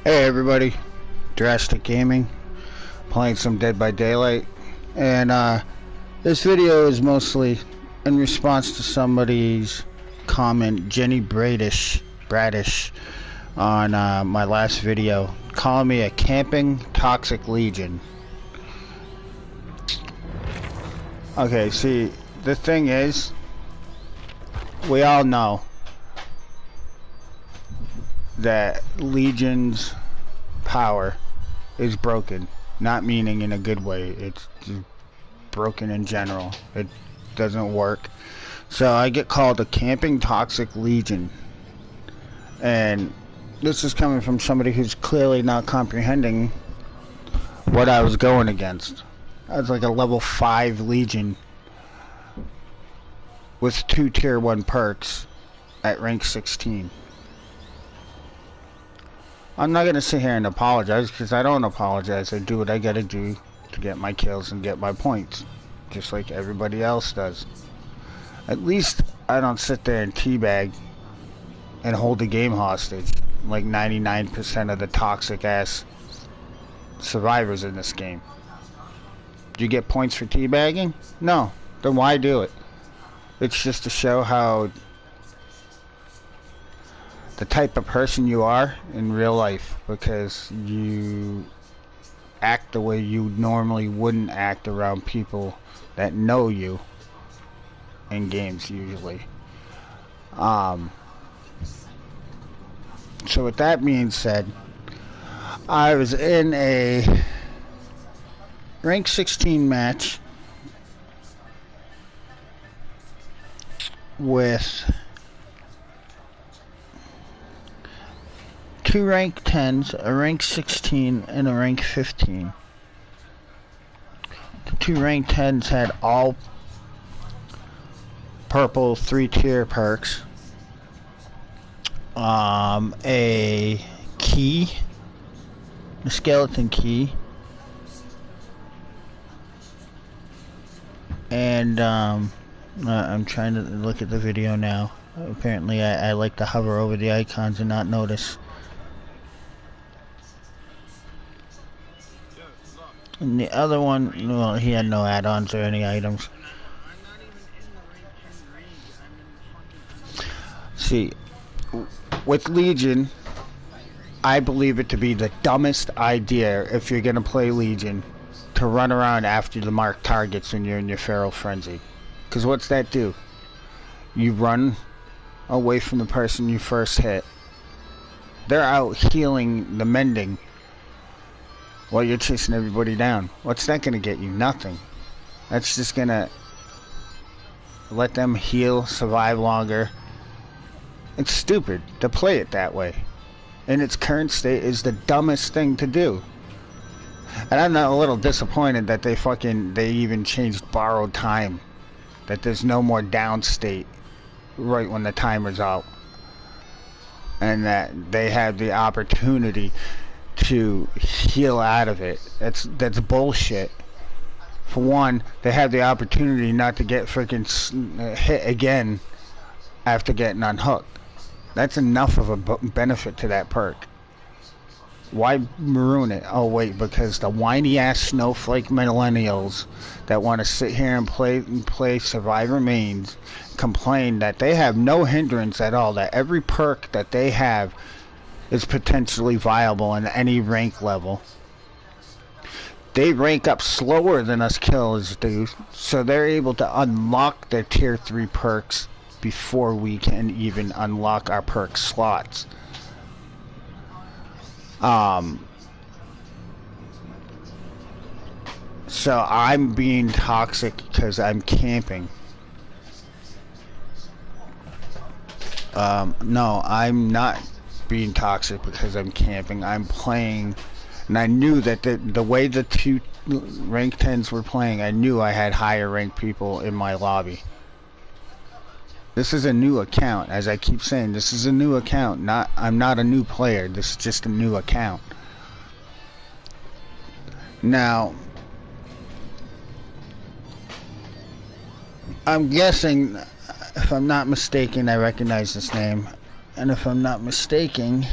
Hey everybody, Drastic Gaming, playing some Dead by Daylight, and this video is mostly in response to somebody's comment, Jenny Bradish, on my last video, calling me a camping toxic legion. Okay, see, the thing is, we all know that Legion's power is broken, not meaning in a good way, it's broken in general. It doesn't work. So I get called a camping toxic legion, and this is coming from somebody who's clearly not comprehending what I was going against. I was like a level 5 legion with 2 tier 1 perks at rank 16. I'm not going to sit here and apologize, because I don't apologize. I do what I gotta do to get my kills and get my points, just like everybody else does. At least I don't sit there and teabag and hold the game hostage like 99% of the toxic ass survivors in this game. Do you get points for teabagging? No. Then why do it? It's just to show how the type of person you are in real life, because you act the way you normally wouldn't act around people that know you in games usually. So with that being said, I was in a rank 16 match with 2 rank 10s, a rank 16, and a rank 15. The 2 rank 10s had all purple 3 tier perks, a key, a skeleton key, and I'm trying to look at the video now. Apparently I like to hover over the icons and not notice. And the other one, well, he had no add-ons or any items. See, with Legion, I believe it to be the dumbest idea, if you're gonna play Legion, to run around after the marked targets when you're in your feral frenzy. Because what's that do? You run away from the person you first hit. They're out healing the mending while you're chasing everybody down. What's that gonna get you? Nothing. That's just gonna let them heal, survive longer. It's stupid to play it that way. In its current state, is the dumbest thing to do. And I'm a little disappointed that they even changed borrowed time. That there's no more down state right when the timer's out. And that they have the opportunity to heal out of it. That's bullshit. For one, they have the opportunity not to get freaking hit again after getting unhooked. That's enough of a benefit to that perk. Why maroon it? Oh wait, because the whiny ass snowflake millennials that want to sit here and play Survive Remains complain that they have no hindrance at all, that every perk that they have is potentially viable in any rank level. They rank up slower than us killers do, so they're able to unlock their tier 3 perks before we can even unlock our perk slots. So I'm being toxic because I'm camping. No, I'm not being toxic because I'm camping. I'm playing, and I knew that the way the 2 rank 10s were playing, I knew I had higher ranked people in my lobby. This is a new account, as I keep saying. This is a new account. I'm not a new player. This is just a new account. Now, I'm guessing, if I'm not mistaken, I recognize this name. And if I'm not mistaken,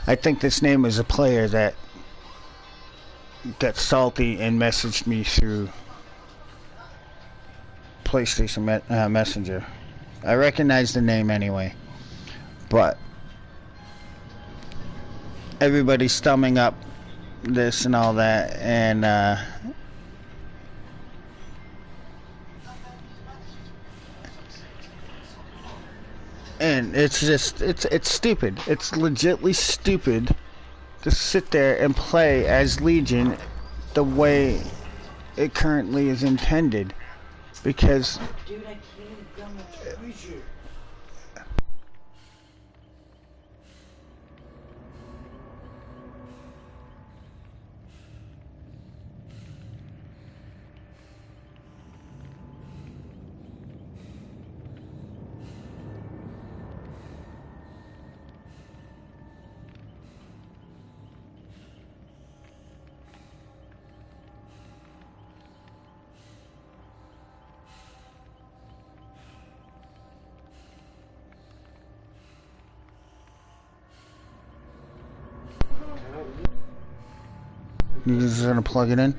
I think this name is a player that got salty and messaged me through PlayStation Messenger. I recognize the name anyway, but everybody's thumbing up this and all that, and it's just it's stupid. It's legitly stupid to sit there and play as Legion the way it currently is intended, because Dude, I can't go much treasure. you're just gonna plug it in.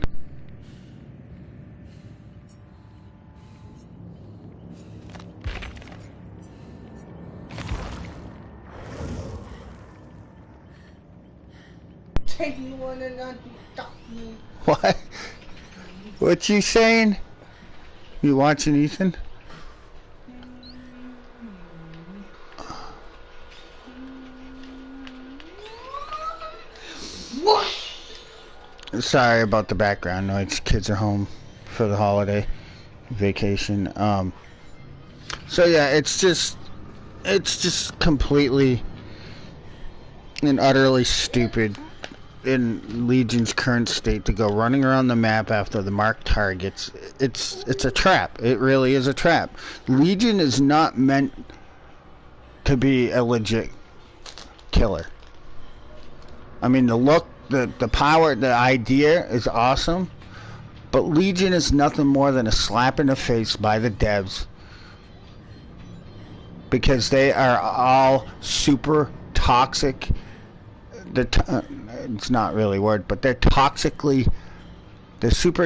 Take me one and not stop me. What? What you saying? You watching Ethan? What? Sorry about the background noise. Kids are home for the holiday vacation. So yeah, it's just completely and utterly stupid in Legion's current state to go running around the map after the marked targets. It's a trap. It really is a trap. Legion is not meant to be a legit killer. I mean, the look, the power, the idea is awesome, but Legion is nothing more than a slap in the face by the devs, because they are all super toxic. It's not really a word, but they're super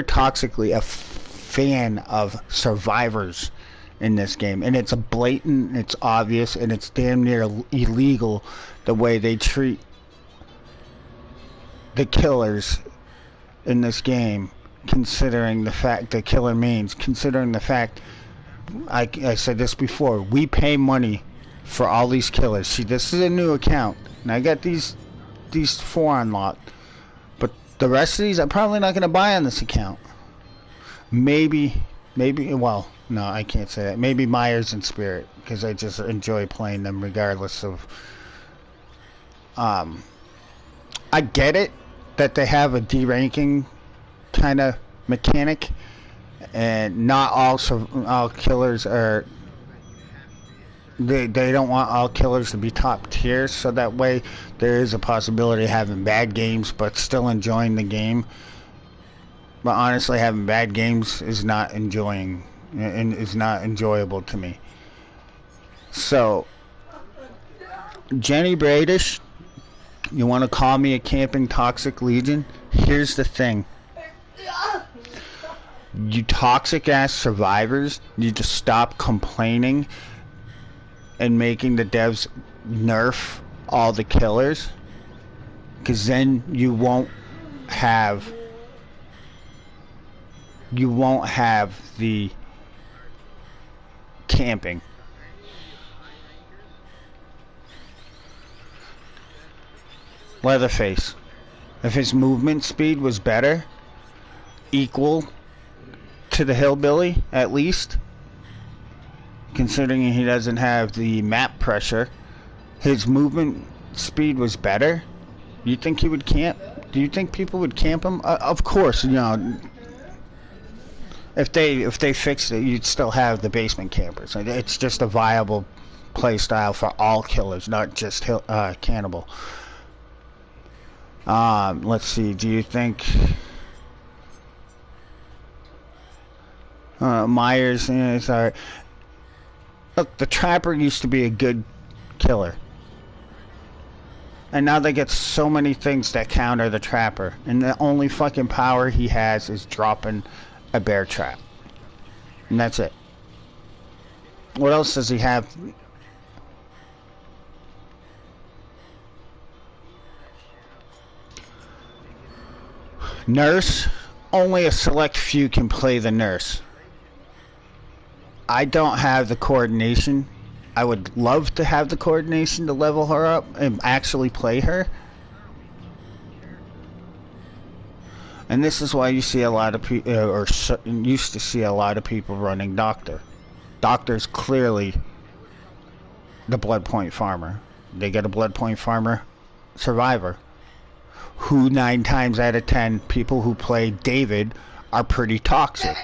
toxically a fan of survivors in this game, and it's a blatant, it's obvious, and it's damn near illegal the way they treat the killers in this game, considering the fact that killer means, considering the fact, I said this before, we pay money for all these killers. See, this is a new account, and I got these 4 unlocked, but the rest of these I'm probably not going to buy on this account. Maybe, well, no, I can't say that. Maybe Myers and Spirit, because I just enjoy playing them regardless of, I get it that they have a deranking kind of mechanic, and not all killers are. They don't want all killers to be top tier, so that way there is a possibility of having bad games but still enjoying the game. But honestly, having bad games is not enjoyable to me. So, Jenny Bradish, you want to call me a camping toxic Legion? Here's the thing. You toxic ass survivors need to stop complaining and making the devs nerf all the killers, because then you won't have the camping. Leatherface, if his movement speed was better, equal to the hillbilly at least, considering he doesn't have the map pressure, his movement speed was better, you think he would camp? Do you think people would camp him? Of course, you know, if they fixed it, you'd still have the basement campers. It's just a viable play style for all killers, not just cannibal. Let's see, do you think Myers, sorry. Look, the Trapper used to be a good killer. And now they get so many things that counter the trapper. And the only fucking power he has is dropping a bear trap. And that's it. What else does he have? Nurse. Only a select few can play the nurse. I don't have the coordination. I would love to have the coordination to level her up and actually play her. And this is why you see a lot of people, or used to see a lot of people running Doctor. Doctor's clearly the blood point farmer. They get a blood point farmer survivor. Who 9 times out of 10 people who play David are pretty toxic.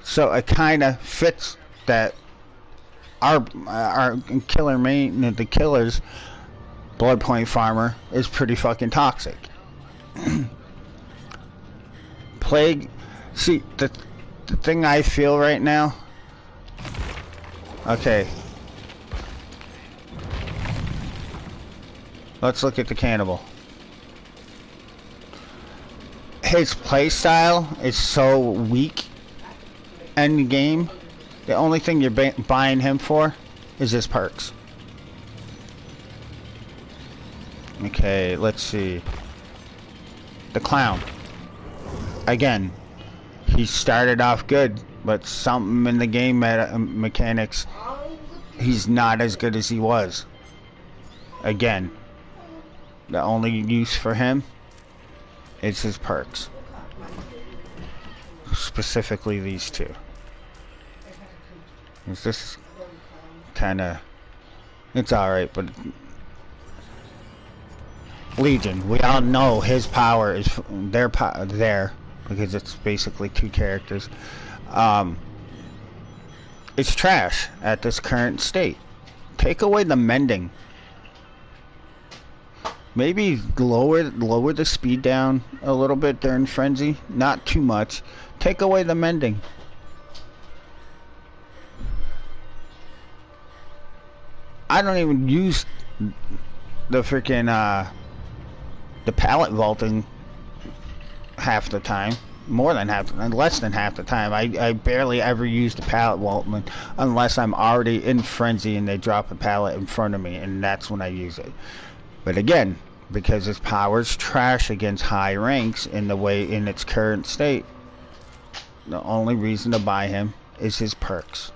So it kind of fits that our killer main, the killer's blood point farmer is pretty fucking toxic. Plague, see the thing I feel right now. Okay, let's look at the cannibal. His playstyle is so weak. End game. The only thing you're buying him for is his perks. Okay, let's see. The clown. Again, he started off good, but something in the game mechanics, he's not as good as he was. Again, the only use for him is his perks. Specifically these two. Is this kinda... It's alright, but... Legion, we all know his power is their power there, because it's basically 2 characters. It's trash at this current state. Take away the mending. Maybe lower the speed down a little bit during Frenzy. Not too much. Take away the mending. I don't even use the freaking the pallet vaulting half the time. More than half, less than half the time. I barely ever use the pallet vaultman unless I'm already in Frenzy and they drop a pallet in front of me, and that's when I use it. But again, because his power's trash against high ranks in its current state, the only reason to buy him is his perks.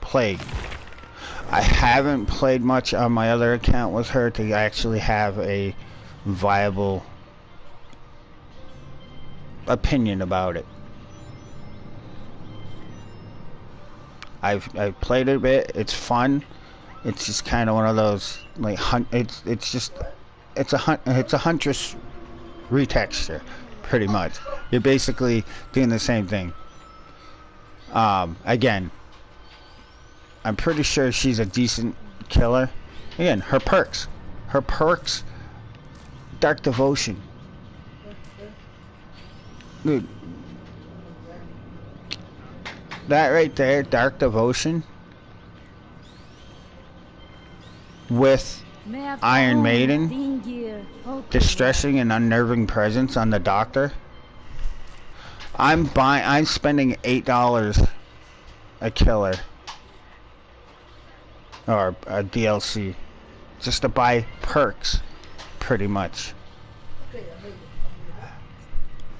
Plague. I haven't played much on my other account with her to actually have a viable opinion about it. I've played it a bit. It's fun. It's just kind of one of those like it's a Huntress retexture, pretty much. You're basically doing the same thing. Again, I'm pretty sure she's a decent killer. Again, her perks, Dark Devotion. Dude, that right there, Dark Devotion with Iron Maiden, distressing and unnerving presence on the Doctor. I'm spending $8 a killer or a DLC just to buy perks, pretty much.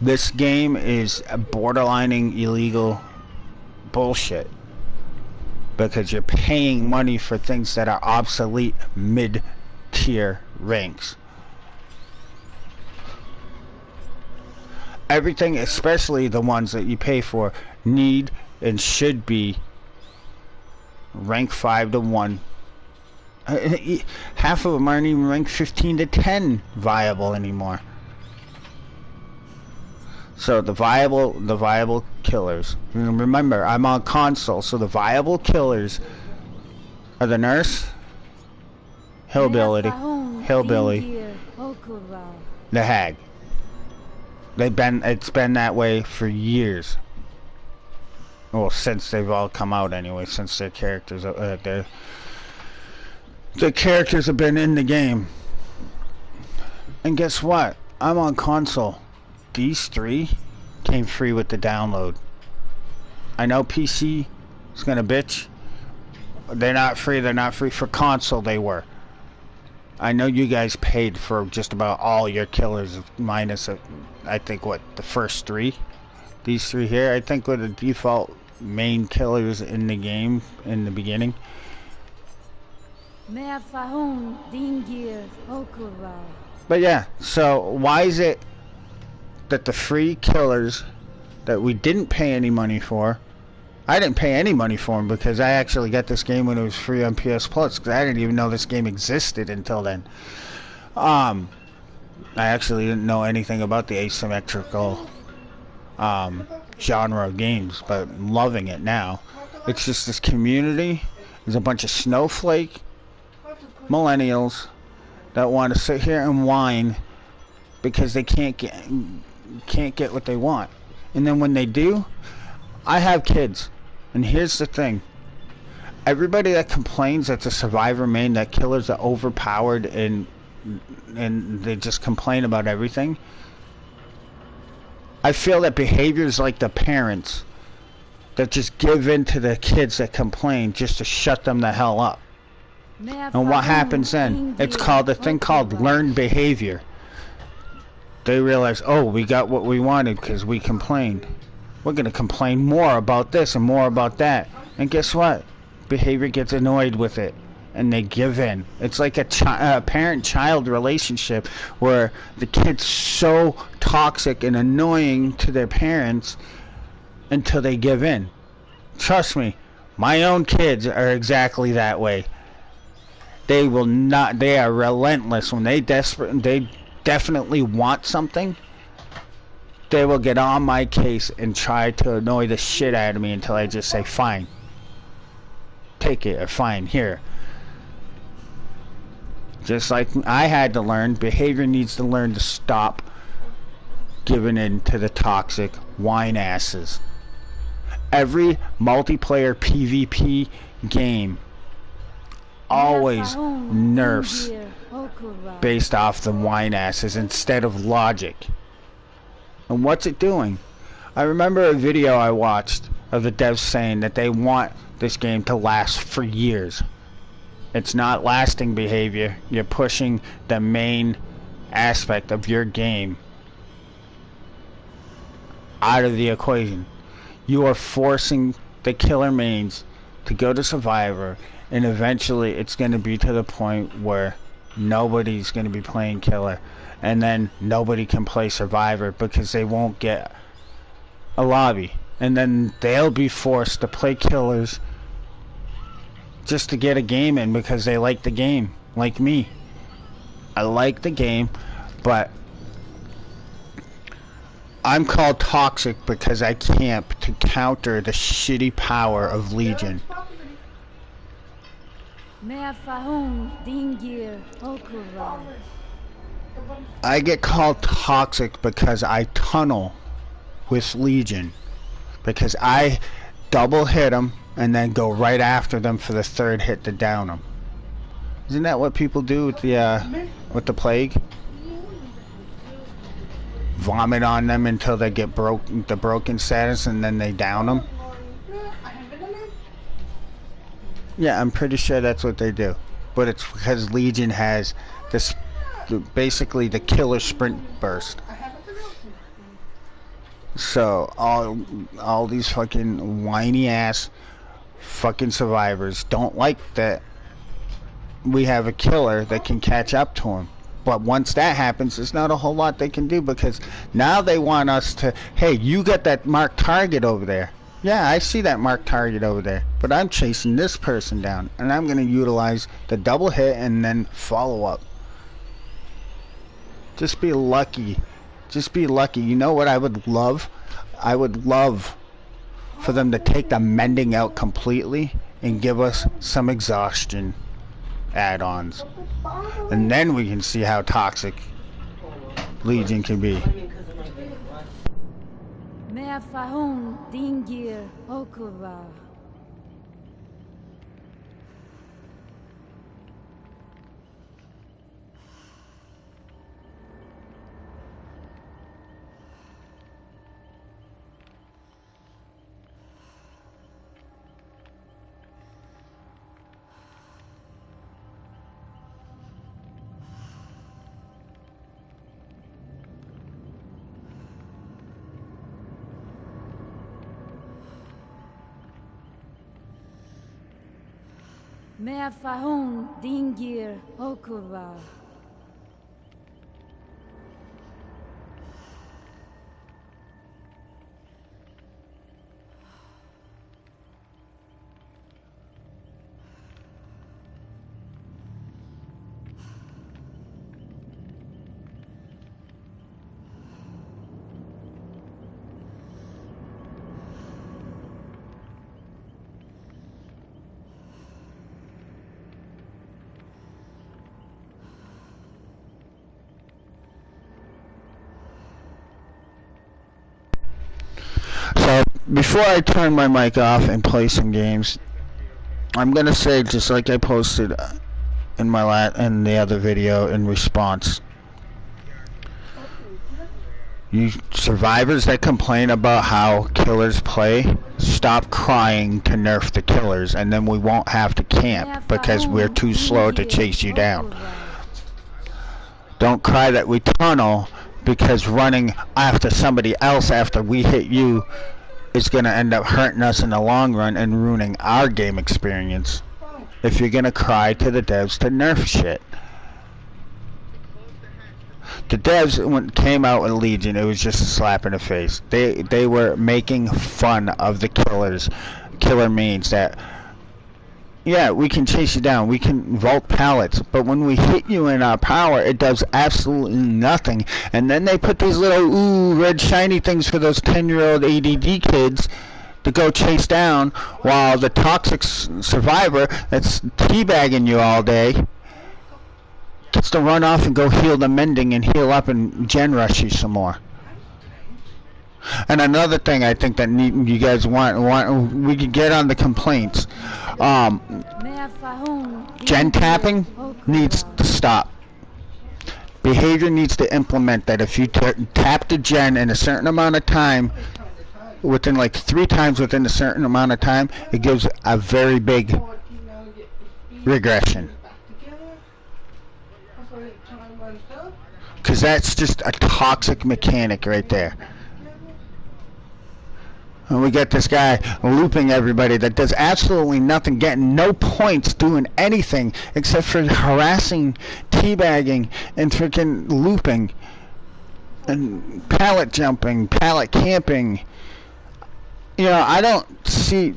This game is borderlining illegal bullshit because you're paying money for things that are obsolete mid-tier ranks. Everything, especially the ones that you pay for, need and should be rank 5 to 1. Half of them aren't even rank 15 to 10 viable anymore. So the viable killers. And remember, I'm on console, so the viable killers are the Nurse, Hillbilly, the Hag. It's been that way for years. Well, since they've all come out anyway, since their characters, their the characters have been in the game. And guess what? I'm on console. These 3 came free with the download. I know PC is gonna bitch. They're not free. They're not free. For console, they were. I know you guys paid for just about all your killers, minus, I think, what, the first 3? These 3 here, I think, were the default main killers in the game in the beginning. But yeah, so why is it that the free killers that we didn't pay any money for, I didn't pay any money for them because I actually got this game when it was free on PS Plus, because I didn't even know this game existed until then. I actually didn't know anything about the asymmetrical genre of games, but I'm loving it now. It's just this community. There's a bunch of snowflake millennials that want to sit here and whine because they can't get what they want. And then when they do, I have kids, and here's the thing. Everybody that complains that the survivor main, that killers are overpowered and they just complain about everything, I feel that behaviors like the parents that just give in to the kids that complain just to shut them the hell up. And what happens then? It's called a thing called learned behavior. They realize, oh, we got what we wanted because we complained. We're going to complain more about this and more about that. And guess what? Behavior gets annoyed with it. And they give in. It's like a parent-child relationship where the kid's so toxic and annoying to their parents until they give in. Trust me, my own kids are exactly that way. They will not. They are relentless when they definitely want something. They will get on my case and try to annoy the shit out of me until I just say, fine, take it, or fine, here. Just like I had to learn, behavior needs to learn to stop giving in to the toxic whine asses. Every multiplayer PvP game always nerfs based off the whine asses instead of logic. And what's it doing? I remember a video I watched of the devs saying that they want this game to last for years. It's not lasting behavior. You're pushing the main aspect of your game out of the equation. You are forcing the killer mains to go to Survivor, and eventually it's going to be to the point where nobody's going to be playing killer, and then nobody can play Survivor because they won't get a lobby, and then they'll be forced to play killers just to get a game in because they like the game, like me. I like the game, but I'm called toxic because I camp to counter the shitty power of Legion. I get called toxic because I tunnel with Legion, because I double hit them and then go right after them for the third hit to down them. Isn't that what people do with the plague? Vomit on them until they get the broken status, and then they down them. Yeah, I'm pretty sure that's what they do. But it's because Legion has this, basically the killer sprint burst. So all these fucking whiny ass fucking survivors don't like that we have a killer that can catch up to him. But once that happens, there's not a whole lot they can do, because now they want us to, hey, you got that marked target over there. Yeah, I see that marked target over there, but I'm chasing this person down, and I'm going to utilize the double hit and then follow up. Just be lucky. Just be lucky. You know what I would love? I would love for them to take the mending out completely and give us some exhaustion add-ons. And then we can see how toxic Legion can be. Mea fahun dingir okurwa. So before I turn my mic off and play some games, I'm gonna say, just like I posted in my in the other video in response, you survivors that complain about how killers play, stop crying to nerf the killers, and then we won't have to camp because we're too slow to chase you down. Don't cry that we tunnel because running after somebody else after we hit you is going to end up hurting us in the long run and ruining our game experience. If you're going to cry to the devs to nerf shit. The devs, when it came out with Legion, it was just a slap in the face. They were making fun of the killer mains that, yeah, we can chase you down, we can vault pallets, but when we hit you in our power, it does absolutely nothing. And then they put these little red shiny things for those 10-year-old ADD kids to go chase down, while the toxic survivor that's teabagging you all day gets to run off and go heal the mending and heal up and gen rush you some more. And another thing I think that you guys want we could get on the complaints. Gen tapping needs to stop. Behavior needs to implement that. If you tap the gen in a certain amount of time, within like 3 times within a certain amount of time, it gives a very big regression. Because that's just a toxic mechanic right there. And we get this guy looping everybody that does absolutely nothing, getting no points, doing anything except for harassing, teabagging, and freaking looping, and pallet jumping, pallet camping. You know, I don't see...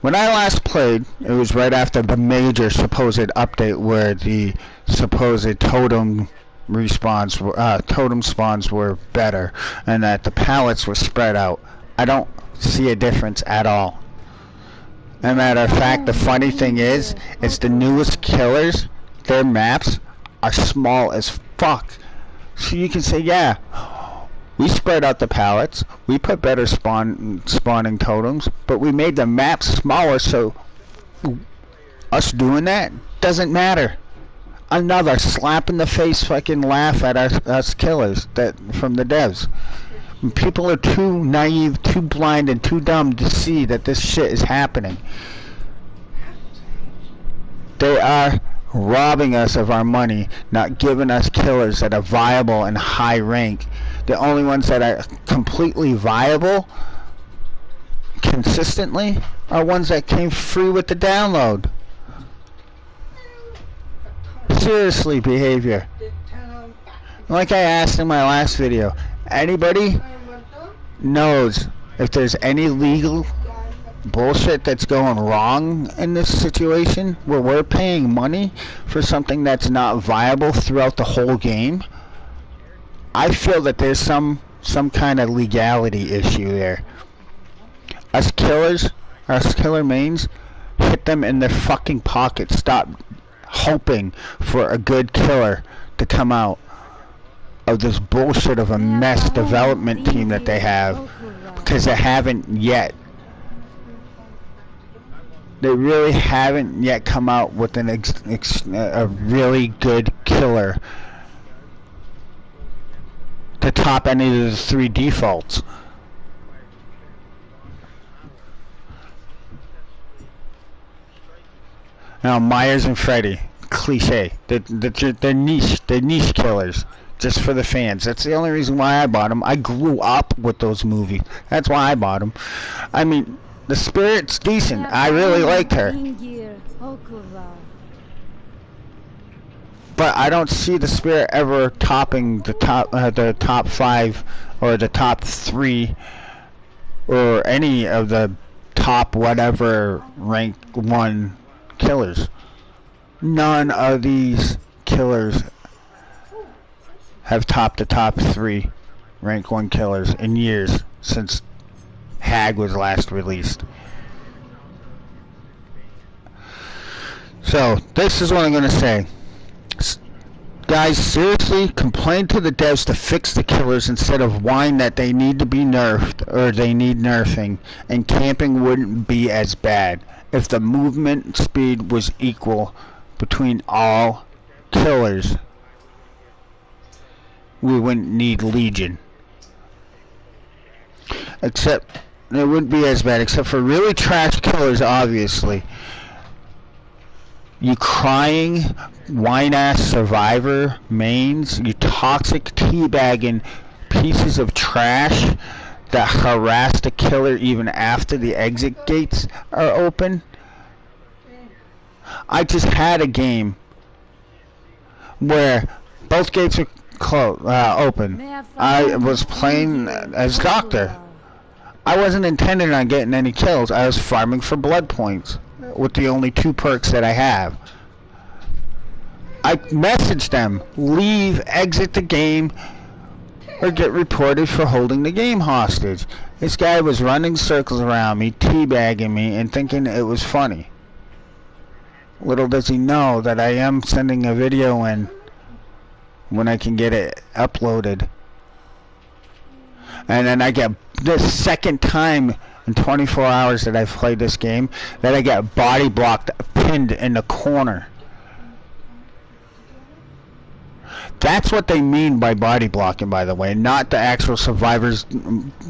When I last played, it was right after the major supposed update where the supposed totem spawns were better, and that the pallets were spread out. I don't see a difference at all. As a matter of fact, the funny thing is the newest killers, their maps are small as fuck. So you can say, yeah, we spread out the pallets, we put better spawning totems, but we made the map smaller, so us doing that doesn't matter. Another slap in the face fucking laugh at us killers from the devs. People are too naive, too blind, and too dumb to see that this shit is happening. They are robbing us of our money, not giving us killers that are viable and high rank. The only ones that are completely viable consistently are ones that came free with the download. Seriously, behavior. Like I asked in my last video, anybody knows if there's any legal bullshit that's going wrong in this situation where we're paying money for something that's not viable throughout the whole game? I feel that there's some kind of legality issue there. Us killer mains, hit them in their fucking pocket. Stop hoping for a good killer to come out of this bullshit of a mess development team that they have, because they haven't yet. They really haven't yet come out with a really good killer to top any of the 3 defaults. Now, Myers and Freddy, cliche. They're niche killers, just for the fans. That's the only reason why I bought them. I grew up with those movies. That's why I bought them. I mean, The spirit's decent. I really liked her. Dingir Okuva. But I don't see the spirit ever topping the top 5 or the top 3 or any of the top whatever rank 1 killers. None of these killers have topped the top 3 rank 1 killers in years since Hag was last released. So this is what I'm going to say. Guys, seriously, complain to the devs to fix the killers instead of whine that they need to be nerfed or they need nerfing, and camping wouldn't be as bad if the movement speed was equal between all killers. We wouldn't need Legion. Except, it wouldn't be as bad, except for really trash killers, obviously. You crying, whine-ass survivor mains, you toxic teabagging pieces of trash that harass the killer even after the exit gates are open. I just had a game where both gates were open. I was playing as Doctor. I wasn't intending on getting any kills. I was farming for blood points with the only 2 perks that I have. I messaged them, leave, exit the game, or get reported for holding the game hostage. This guy was running circles around me, teabagging me, and thinking it was funny. Little does he know that I am sending a video in when I can get it uploaded. And then I get the second time in 24 hours that I've played this game that I get body blocked, pinned in the corner. That's what they mean by body blocking, by the way, not the actual survivors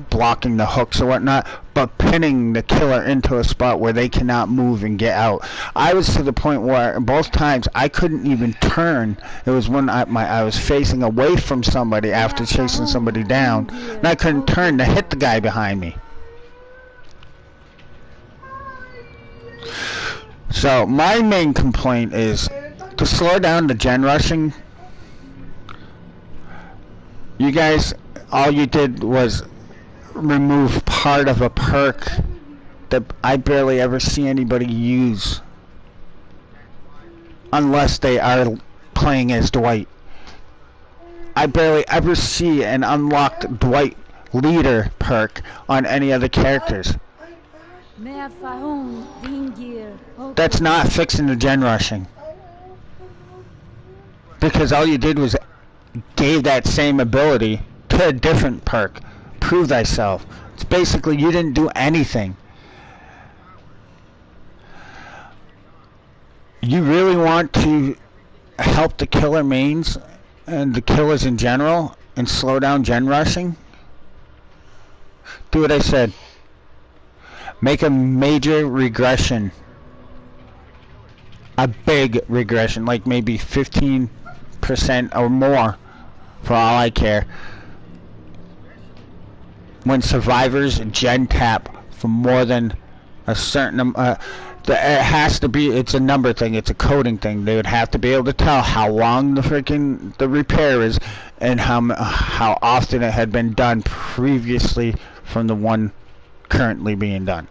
blocking the hooks or whatnot, but pinning the killer into a spot where they cannot move and get out. I was to the point where both times I couldn't even turn. It was when I was facing away from somebody after chasing somebody down, and I couldn't turn to hit the guy behind me. So my main complaint is to slow down the gen rushing. You guys, all you did was remove part of a perk that I barely ever see anybody use. Unless they are playing as Dwight. I barely ever see an unlocked Dwight leader perk on any other characters. That's not fixing the gen rushing. Because all you did was gave that same ability to a different perk. Prove thyself. It's basically you didn't do anything. You really want to help the killer mains and the killers in general and slow down gen rushing? Do what I said. Make a major regression. A big regression, like maybe 15% or more, for all I care. When survivors gen tap for more than a certain it has to be, it's a number thing, it's a coding thing. They would have to be able to tell how long the repair is and how often it had been done previously from the one currently being done.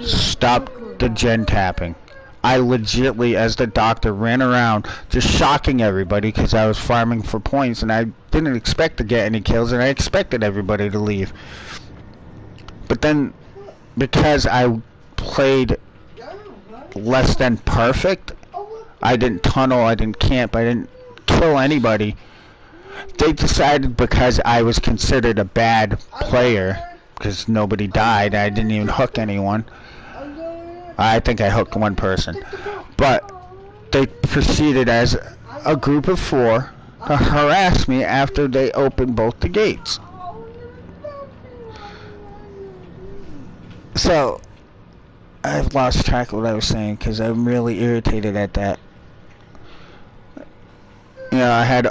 Stop the gen tapping. I legitly, as the Doctor, ran around just shocking everybody because I was farming for points and I didn't expect to get any kills and I expected everybody to leave. But then, because I played less than perfect, I didn't tunnel, I didn't camp, I didn't kill anybody. They decided because I was considered a bad player, because nobody died, I didn't even hook anyone. I think I hooked one person. But they proceeded as a group of 4 to harass me after they opened both the gates. So, I've lost track of what I was saying because I'm really irritated at that. You know, I had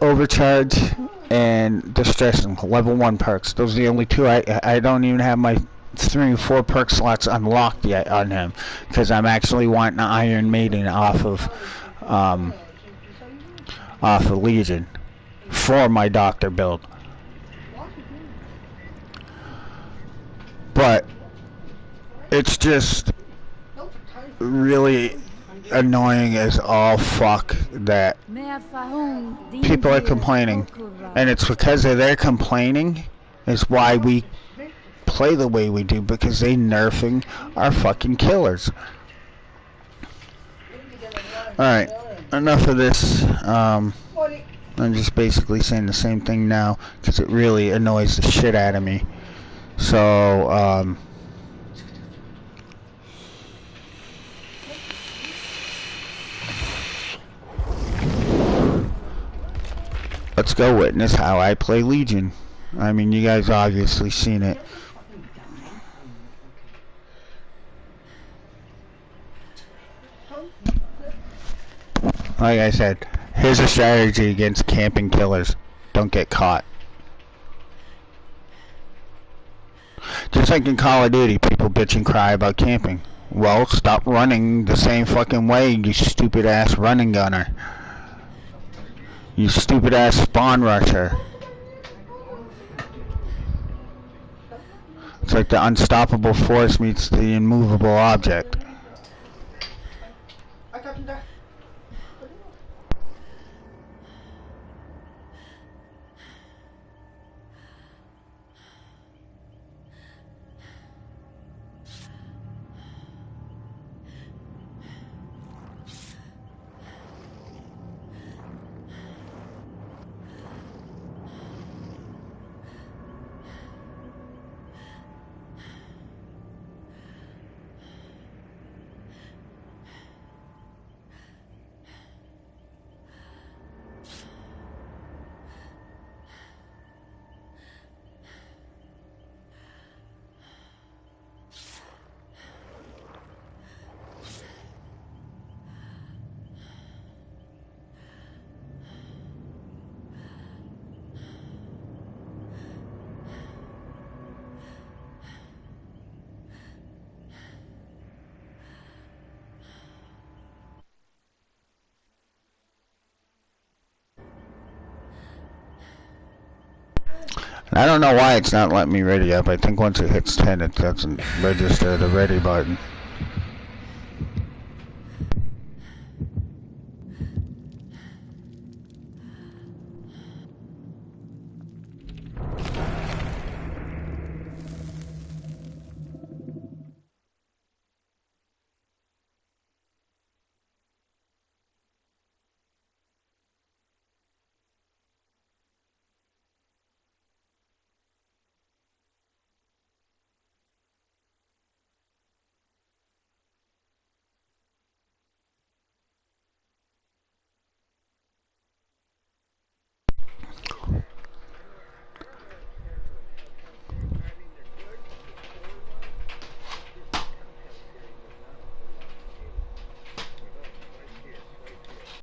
over Overcharge and Distressing, level 1 perks. Those are the only two. I don't even have my 3 and 4 perk slots unlocked yet on him, because I'm actually wanting Iron Maiden off of Legion for my Doctor build. But it's just really annoying as all fuck that people are complaining, and it's because of their complaining is why we play the way we do, because they nerfing our fucking killers. Alright, enough of this. I'm just basically saying the same thing now because it really annoys the shit out of me. So let's go witness how I play Legion. I mean, you guys obviously seen it. Like I said, here's a strategy against camping killers. Don't get caught. Just like in Call of Duty, people bitch and cry about camping. Well, stop running the same fucking way, you stupid ass running gunner. You stupid ass spawn rusher. It's like the unstoppable force meets the immovable object. I don't know why it's not letting me ready up. I think once it hits 10 it doesn't register the ready button.